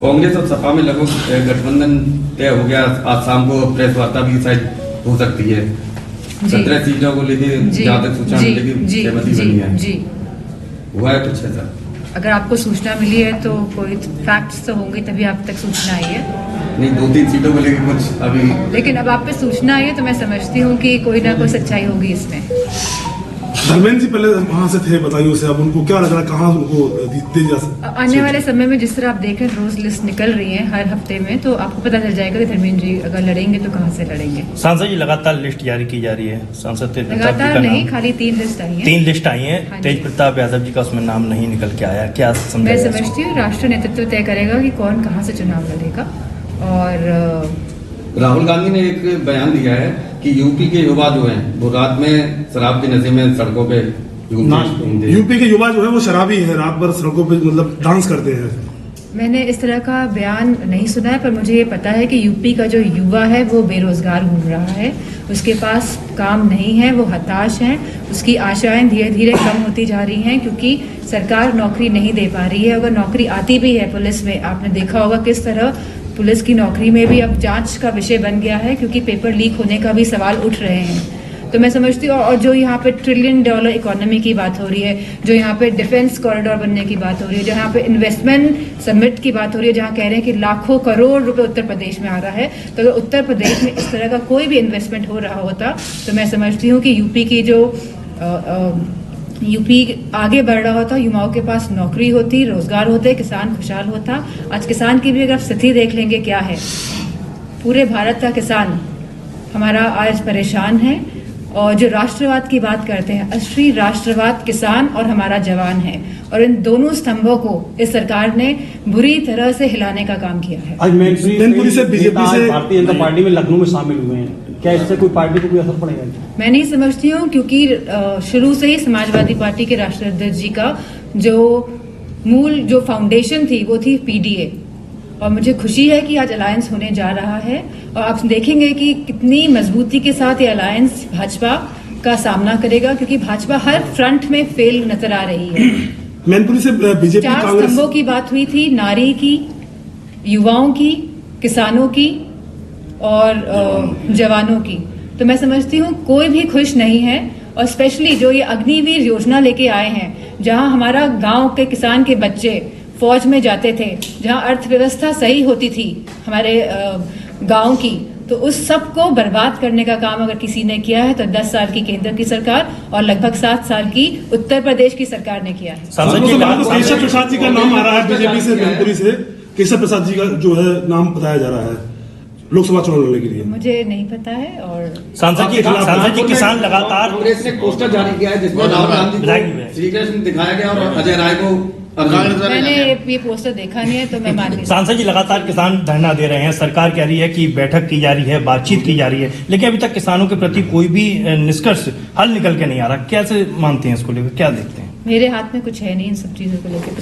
कांग्रेस और सपा में लगभग गठबंधन तय हो गया। आज शाम को प्रेस वार्ता भी शायद हो सकती है। 17 सीटों को लेके जहाँ तक सूचना मिलेगी सहमति बनी है। जी हुआ है कुछ ऐसा? अगर आपको सूचना मिली है तो कोई फैक्ट्स तो होंगे तभी आप तक सूचना आई है। नहीं, 2-3 सीटों को लेके कुछ अभी, लेकिन अब आप पे सूचना आई है तो मैं समझती हूँ कि कोई ना कोई सच्चाई होगी इसमें। धर्मेंद्र जी पहले वहाँ से थे बदायूं से, अब उनको क्या लग रहा है कहाँ उनको दे जा सकते? आने वाले समय में जिस तरह आप देख रहे हैं रोज लिस्ट निकल रही है हर हफ्ते में, तो आपको पता चल जाएगा कि धर्मेंद्र जी अगर लड़ेंगे तो कहाँ से लड़ेंगे। सांसद जी लगातार लिस्ट जारी की जा रही है। सांसद लगातार नहीं, खाली 3 लिस्ट आई है। 3 लिस्ट आई है। तेज प्रताप यादव जी का उसमें नाम नहीं निकल के आया। क्या मैं समझती हूँ राष्ट्रीय नेतृत्व तय करेगा कि कौन कहाँ से चुनाव लड़ेगा। और राहुल गांधी ने एक बयान दिया है कि यूपी के युवा जो हैं वो रात में शराब के नशे में सड़कों पे यूपी के युवा जो है वो शराबी है, रात भर सड़कों पे मतलब डांस करते हैं। मैंने इस तरह का बयान नहीं सुना है, पर मुझे ये पता है कि यूपी का जो युवा है वो बेरोजगार घूम रहा है, उसके पास काम नहीं है, वो हताश है, उसकी आशाएं धीरे धीरे कम होती जा रही हैं क्योंकि सरकार नौकरी नहीं दे पा रही है। अगर नौकरी आती भी है पुलिस में, आपने देखा होगा किस तरह पुलिस की नौकरी में भी अब जांच का विषय बन गया है क्योंकि पेपर लीक होने का भी सवाल उठ रहे हैं। तो मैं समझती हूँ, और जो यहाँ पे $1 ट्रिलियन इकोनॉमी की बात हो रही है, जो यहाँ पे डिफेंस कॉरिडोर बनने की बात हो रही है, जहाँ पे इन्वेस्टमेंट समिट की बात हो रही है, जहाँ कह रहे हैं कि लाखों करोड़ रुपए उत्तर प्रदेश में आ रहा है, तो अगर उत्तर प्रदेश में इस तरह का कोई भी इन्वेस्टमेंट हो रहा होता तो मैं समझती हूँ कि यूपी की जो यूपी आगे बढ़ रहा होता, युवाओं के पास नौकरी होती, रोजगार होते, किसान खुशहाल होता। आज किसान की भी अगर स्थिति देख लेंगे क्या है, पूरे भारत का किसान हमारा आज परेशान है। और जो राष्ट्रवाद की बात करते हैं, असली राष्ट्रवाद किसान और हमारा जवान है, और इन दोनों स्तंभों को इस सरकार ने बुरी तरह से हिलाने का काम किया है। आज मैनपुरी से बीजेपी से भारतीय जनता पार्टी में लखनऊ में शामिल हुए हैं, क्या इससे कोई पार्टी को कोई असर पड़ेगा? मैं नहीं समझती हूँ क्योंकि शुरू से ही समाजवादी पार्टी के राष्ट्रीय अध्यक्ष जी का जो मूल जो फाउंडेशन थी वो थी पीडीए, और मुझे खुशी है कि आज अलायंस होने जा रहा है। और आप देखेंगे कि कितनी मजबूती के साथ ये अलायंस भाजपा का सामना करेगा क्योंकि भाजपा हर फ्रंट में फेल नजर आ रही है। मैनपुरी से बीजेपी 4 स्तंभों की बात हुई थी, नारी की, युवाओं की, किसानों की और जवानों की। तो मैं समझती हूँ कोई भी खुश नहीं है, और स्पेशली जो ये अग्निवीर योजना लेके आए हैं, जहां हमारा गांव के किसान के बच्चे फौज में जाते थे, जहां अर्थव्यवस्था सही होती थी हमारे गांव की, तो उस सब को बर्बाद करने का काम अगर किसी ने किया है तो 10 साल की केंद्र की सरकार और लगभग 7 साल की उत्तर प्रदेश की सरकार ने किया है। केशव प्रसाद जी का नाम आ रहा है बीजेपी से, मैनपुरी से केशव प्रसाद जी का जो है नाम बताया जा रहा है लोकसभा चुनाव लड़ने के लिए। मुझे नहीं पता है। और सांसद जी किसान लगातार कांग्रेस ने पोस्टर जारी किया है जिसमें राहुल गांधी को श्री कृष्ण दिखाया गया और अजय राय को। मैंने ये पोस्टर देखा नहीं है तो मैं मान नहीं। सांसद जी लगातार किसान धरना दे रहे हैं, सरकार कह रही है कि बैठक की जा रही है, बातचीत की जा रही है, लेकिन अभी तक किसानों के प्रति कोई भी निष्कर्ष हल निकल के नहीं आ रहा। कैसे मानते हैं इसको लेकर, क्या देखते हैं? मेरे हाथ में कुछ है नहीं इन सब चीजों को लेकर।